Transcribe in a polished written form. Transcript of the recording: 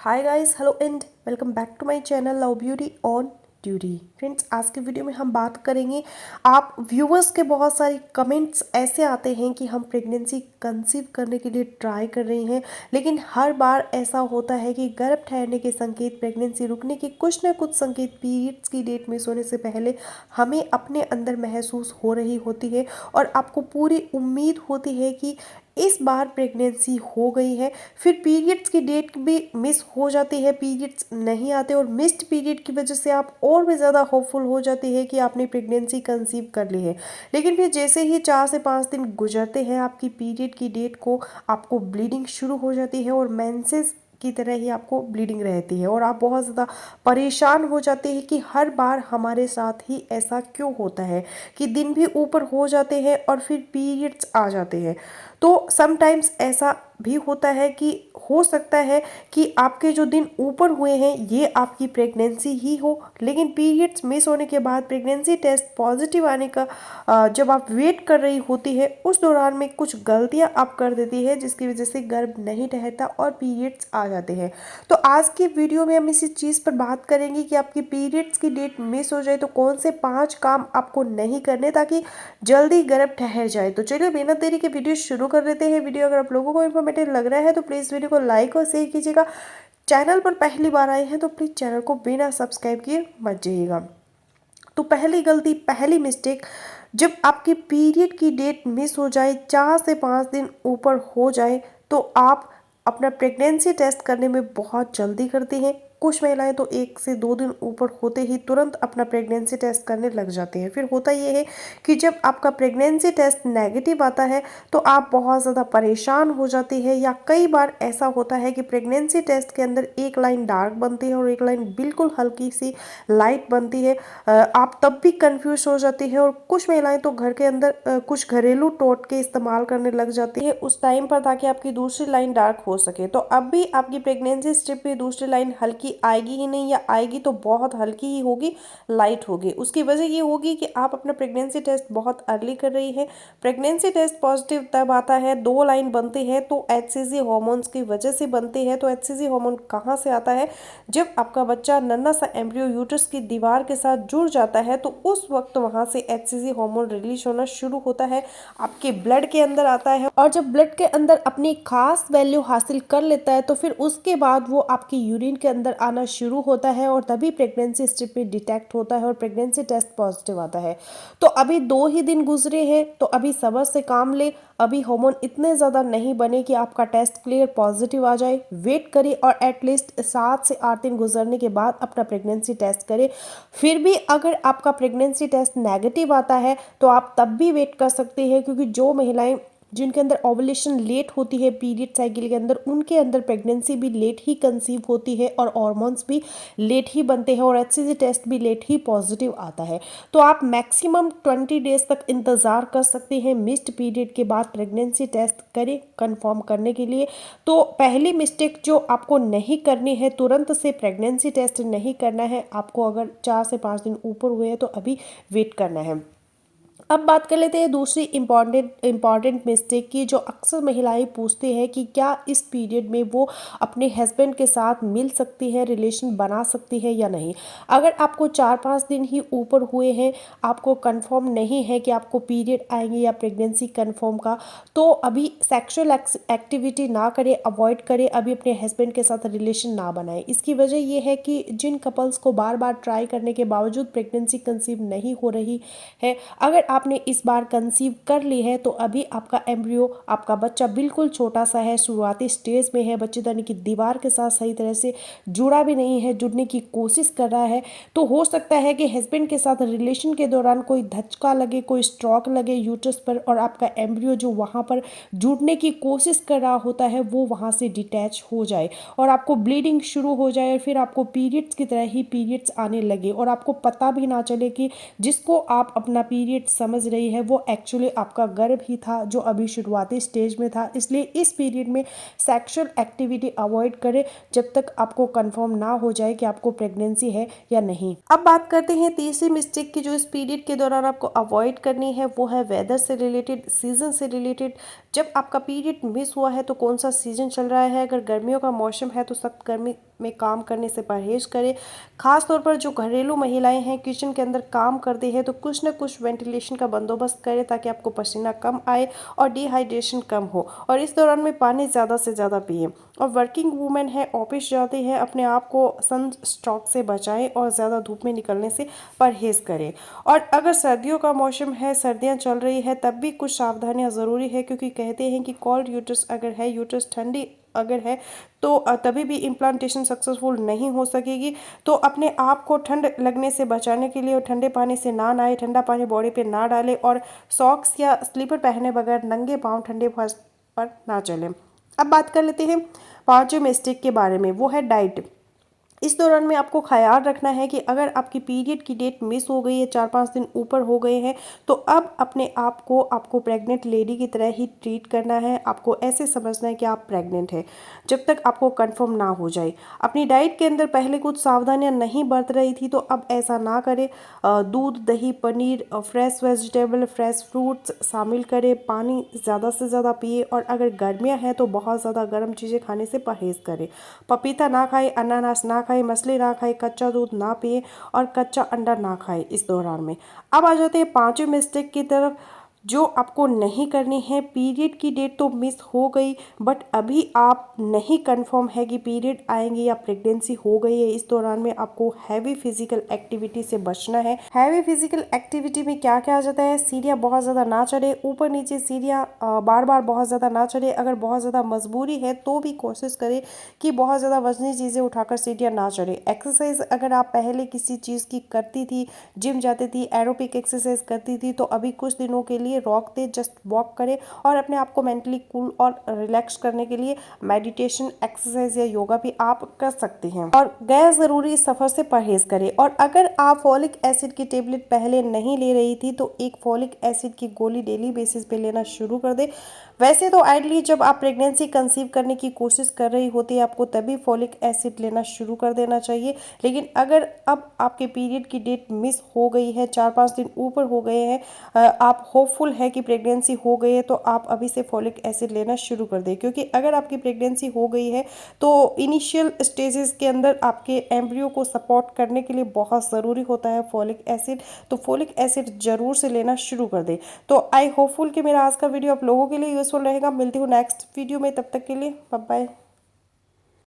Hi guys, hello and welcome back to my channel love beauty on duty. Friends, आज के video में हम बात करेंगे। आप व्यूवर्स के बहुत सारे कमेंट्स ऐसे आते हैं कि हम प्रेगनेंसी कंसीव करने के लिए ट्राई कर रहे हैं, लेकिन हर बार ऐसा होता है कि गर्भ ठहरने के संकेत, प्रेगनेंसी रुकने के कुछ ना कुछ संकेत पीरियड्स की डेट मिस होने से पहले हमें अपने अंदर महसूस हो रही होती है और आपको पूरी उम्मीद होती है कि इस बार प्रेगनेंसी हो गई है। फिर पीरियड्स की डेट भी मिस हो जाती है, पीरियड्स नहीं आते और मिस्ड पीरियड की वजह से आप और भी ज़्यादा होपफुल हो जाती है कि आपने प्रेगनेंसी कंसीव कर ली है। लेकिन फिर जैसे ही 4 से 5 दिन गुजरते हैं, आपकी पीरियड की डेट को आपको ब्लीडिंग शुरू हो जाती है और मेंसेस की तरह ही आपको ब्लीडिंग रहती है और आप बहुत ज़्यादा परेशान हो जाते हैं कि हर बार हमारे साथ ही ऐसा क्यों होता है कि दिन भी ऊपर हो जाते हैं और फिर पीरियड्स आ जाते हैं। तो समटाइम्स ऐसा भी होता है कि हो सकता है कि आपके जो दिन ऊपर हुए हैं ये आपकी प्रेगनेंसी ही हो, लेकिन पीरियड्स मिस होने के बाद प्रेगनेंसी टेस्ट पॉजिटिव आने का जब आप वेट कर रही होती है उस दौरान में कुछ गलतियां आप कर देती है जिसकी वजह से गर्भ नहीं ठहरता और पीरियड्स आ जाते हैं। तो आज की वीडियो में हम इसी चीज़ पर बात करेंगे कि आपकी पीरियड्स की डेट मिस हो जाए तो कौन से 5 काम आपको नहीं करने ताकि जल्दी गर्भ ठहर जाए। तो चलिए बिना देरी के वीडियो शुरू कर देते हैं। वीडियो अगर आप लोगों को इन्फॉर्मेटिव लग रहा है तो प्लीज़ वीडियो को लाइक और शेयर कीजिएगा। चैनल पर पहली बार आए हैं तो प्लीज़ चैनल को बिना सब्सक्राइब किए मत जाइएगा। तो पहली गलती, पहली मिस्टेक, जब आपकी पीरियड की डेट मिस हो जाए, 4 से 5 दिन ऊपर हो जाए, तो आप अपना प्रेगनेंसी टेस्ट करने में बहुत जल्दी करती हैं। कुछ महिलाएं तो 1 से 2 दिन ऊपर होते ही तुरंत अपना प्रेगनेंसी टेस्ट करने लग जाती हैं। फिर होता ये है कि जब आपका प्रेगनेंसी टेस्ट नेगेटिव आता है तो आप बहुत ज़्यादा परेशान हो जाती है, या कई बार ऐसा होता है कि प्रेगनेंसी टेस्ट के अंदर एक लाइन डार्क बनती है और एक लाइन बिल्कुल हल्की सी लाइट बनती है। आप तब भी कंफ्यूज हो जाती है और कुछ महिलाएं तो घर के अंदर कुछ घरेलू टोटके इस्तेमाल करने लग जाती है उस टाइम पर ताकि आपकी दूसरी लाइन डार्क हो सके। तो अब भी आपकी प्रेगनेंसी स्ट्रिप में दूसरी लाइन हल्की आएगी ही नहीं, या आएगी तो बहुत हल्की ही होगी, लाइट होगी। उसकी वजह ये होगी कि आप अपना प्रेगनेंसी टेस्ट बहुत अर्ली कर रही है। प्रेगनेंसी टेस्ट पॉजिटिव तब आता है, 2 लाइन बनती है तो एचसीजी हॉर्मोन्स की वजह से बनती है। तो एचसीजी हार्मोन कहाँ से आता है? जब आपका बच्चा नन्हा सा एम्ब्रियो यूट्रस की दीवार के साथ जुड़ जाता है तो उस वक्त वहाँ से एचसीजी हार्मोन रिलीज होना शुरू होता है, आपके ब्लड के अंदर आता है और जब ब्लड के अंदर अपनी खास वैल्यू हासिल कर लेता है तो फिर उसके बाद वो आपकी यूरिन के अंदर आना शुरू होता है और तभी प्रेगनेंसी स्ट्रिप में डिटेक्ट होता है और प्रेगनेंसी टेस्ट पॉजिटिव आता है। तो अभी 2 ही दिन गुजरे हैं तो अभी सब्र से काम ले। अभी हार्मोन इतने ज़्यादा नहीं बने कि आपका टेस्ट क्लियर पॉजिटिव आ जाए। वेट करिए और एटलीस्ट 7 से 8 दिन गुजरने के बाद अपना प्रेगनेंसी टेस्ट करें। फिर भी अगर आपका प्रेगनेंसी टेस्ट नेगेटिव आता है तो आप तब भी वेट कर सकते हैं, क्योंकि जो महिलाएं जिनके अंदर ओवुलेशन लेट होती है पीरियड साइकिल के अंदर, उनके अंदर प्रेगनेंसी भी लेट ही कंसीव होती है और हार्मोन्स भी लेट ही बनते हैं और एचसीजी टेस्ट भी लेट ही पॉजिटिव आता है। तो आप मैक्सिमम 20 डेज तक इंतज़ार कर सकते हैं मिस्ड पीरियड के बाद प्रेगनेंसी टेस्ट करें कंफर्म करने के लिए। तो पहली मिस्टेक जो आपको नहीं करनी है, तुरंत से प्रेगनेंसी टेस्ट नहीं करना है आपको। अगर 4 से 5 दिन ऊपर हुए हैं तो अभी वेट करना है। अब बात कर लेते हैं दूसरी इम्पॉर्टेंट मिस्टेक की, जो अक्सर महिलाएं पूछती हैं कि क्या इस पीरियड में वो अपने हस्बैंड के साथ मिल सकती है, रिलेशन बना सकती है या नहीं। अगर आपको 4-5 दिन ही ऊपर हुए हैं, आपको कंफर्म नहीं है कि आपको पीरियड आएंगे या प्रेगनेंसी कंफर्म का, तो अभी सेक्सुअल एक्टिविटी ना करें, अवॉइड करें, अभी अपने हस्बैंड के साथ रिलेशन ना बनाएं। इसकी वजह ये है कि जिन कपल्स को बार बार ट्राई करने के बावजूद प्रेगनेंसी कंसीव नहीं हो रही है, अगर आपने इस बार कंसीव कर ली है तो अभी आपका एम्ब्रियो, आपका बच्चा बिल्कुल छोटा सा है, शुरुआती स्टेज में है, बच्चेदानी की दीवार के साथ सही तरह से जुड़ा भी नहीं है, जुड़ने की कोशिश कर रहा है। तो हो सकता है कि हस्बैंड के साथ रिलेशन के दौरान कोई धक्का लगे, कोई स्ट्रोक लगे यूट्रस पर और आपका एम्ब्रियो जो वहाँ पर जुड़ने की कोशिश कर रहा होता है वो वहाँ से डिटैच हो जाए और आपको ब्लीडिंग शुरू हो जाए और फिर आपको पीरियड्स की तरह ही पीरियड्स आने लगे और आपको पता भी ना चले कि जिसको आप अपना पीरियड समझ समझ रही है वो एक्चुअली आपका गर्भ ही था जो अभी शुरुआती स्टेज में था। इसलिए इस पीरियड में सेक्सुअल एक्टिविटी अवॉइड करें जब तक आपको कंफर्म ना हो जाए कि आपको प्रेगनेंसी है या नहीं। अब बात करते हैं तीसरी मिस्टेक की जो इस पीरियड के दौरान आपको अवॉइड करनी है, वो है वेदर से रिलेटेड, सीजन से रिलेटेड। जब आपका पीरियड मिस हुआ है तो कौन सा सीजन चल रहा है, अगर गर्मियों का मौसम है तो सख्त गर्मी में काम करने से परहेज करें। खास तौर पर जो घरेलू महिलाएं हैं किचन के अंदर काम करती है तो कुछ ना कुछ वेंटिलेशन का बंदोबस्त करें ताकि आपको पसीना कम आए और डिहाइड्रेशन कम हो। और इस दौरान में पानी ज़्यादा से ज़्यादा पिए। और वर्किंग वूमेन है, ऑफिस जाती है, अपने आप को सन स्ट्रोक से बचाएं और ज़्यादा धूप में निकलने से परहेज करें। और अगर सर्दियों का मौसम है, सर्दियां चल रही है, तब भी कुछ सावधानियां ज़रूरी है क्योंकि कहते हैं कि कोल्ड यूट्रस अगर है, यूट्रस ठंडी अगर है तो तभी भी इम्प्लांटेशन सक्सेसफुल नहीं हो सकेगी। तो अपने आप को ठंड लगने से बचाने के लिए ठंडे पानी से ना नहाए, ठंडा पानी बॉडी पे ना डालें और सॉक्स या स्लीपर पहने बगैर नंगे पाँव ठंडे फर्श पर ना चलें। अब बात कर लेते हैं पांचवें मिस्टेक के बारे में, वो है डाइट। इस दौरान में आपको ख्याल रखना है कि अगर आपकी पीरियड की डेट मिस हो गई है, 4-5 दिन ऊपर हो गए हैं, तो अब अपने आप को आपको प्रेग्नेंट लेडी की तरह ही ट्रीट करना है। आपको ऐसे समझना है कि आप प्रेग्नेंट हैं जब तक आपको कंफर्म ना हो जाए। अपनी डाइट के अंदर पहले कुछ सावधानियां नहीं बरत रही थी तो अब ऐसा ना करें। दूध, दही, paneer, fresh vegetable, fresh fruits शामिल करें। पानी ज़्यादा से ज़्यादा पिए और अगर गर्मियाँ हैं तो बहुत ज़्यादा गर्म चीज़ें खाने से परहेज़ करें। पपीता ना खाए, अनानास ना खाए, मछली ना खाए, कच्चा दूध ना पिए और कच्चा अंडा ना खाए इस दौरान में। अब आ जाते हैं पांचवें मिस्टेक की तरफ जो आपको नहीं करनी है। पीरियड की डेट तो मिस हो गई बट अभी आप नहीं कंफर्म है कि पीरियड आएंगे या प्रेगनेंसी हो गई है। इस दौरान में आपको हैवी फिजिकल एक्टिविटी से बचना है। हैवी फिजिकल एक्टिविटी में क्या क्या आ जाता है, सीढ़ियाँ बहुत ज़्यादा ना चढ़े, ऊपर नीचे सीढ़ियाँ बार बार बहुत ज़्यादा ना चढ़े। अगर बहुत ज़्यादा मजबूरी है तो भी कोशिश करें कि बहुत ज़्यादा वजनी चीज़ें उठाकर सीढ़ियाँ ना चढ़े। एक्सरसाइज अगर आप पहले किसी चीज़ की करती थी, जिम जाती थी, एरोबिक एक्सरसाइज करती थी, तो अभी कुछ दिनों के लिए रॉक दे, जस्ट वॉक करें और अपने आप को मेंटली कूल और रिलैक्स करने के लिए मेडिटेशन, एक्सरसाइज या योगा भी आप कर सकते हैं। और गैर ज़रूरी सफ़र से परहेज करें। और अगर आप फॉलिक एसिड की टेबलेट पहले नहीं ले रही थी तो एक फॉलिक एसिड की गोली डेली बेसिस पे लेना शुरू कर दे। वैसे तो आइडली जब आप प्रेगनेंसी कंसीव करने की कोशिश कर रही होती है आपको तभी फॉलिक एसिड लेना शुरू कर देना चाहिए। लेकिन अगर अब आपके पीरियड की डेट मिस हो गई है, 4-5 दिन ऊपर हो गए हैं, आप होपफुल है कि प्रेगनेंसी हो गई है, तो आप अभी से फॉलिक एसिड लेना शुरू कर दें। क्योंकि अगर आपकी प्रेगनेंसी हो गई है तो इनिशियल स्टेजेस के अंदर आपके एम्ब्रियो को सपोर्ट करने के लिए बहुत ज़रूरी होता है फॉलिक एसिड। तो फॉलिक एसिड ज़रूर से लेना शुरू कर दें। तो आई होपफुल कि मेरा आज का वीडियो आप लोगों के लिए यूज़फुल रहेगा। मिलती हूँ नेक्स्ट वीडियो में, तब तक के लिए बाय बाय।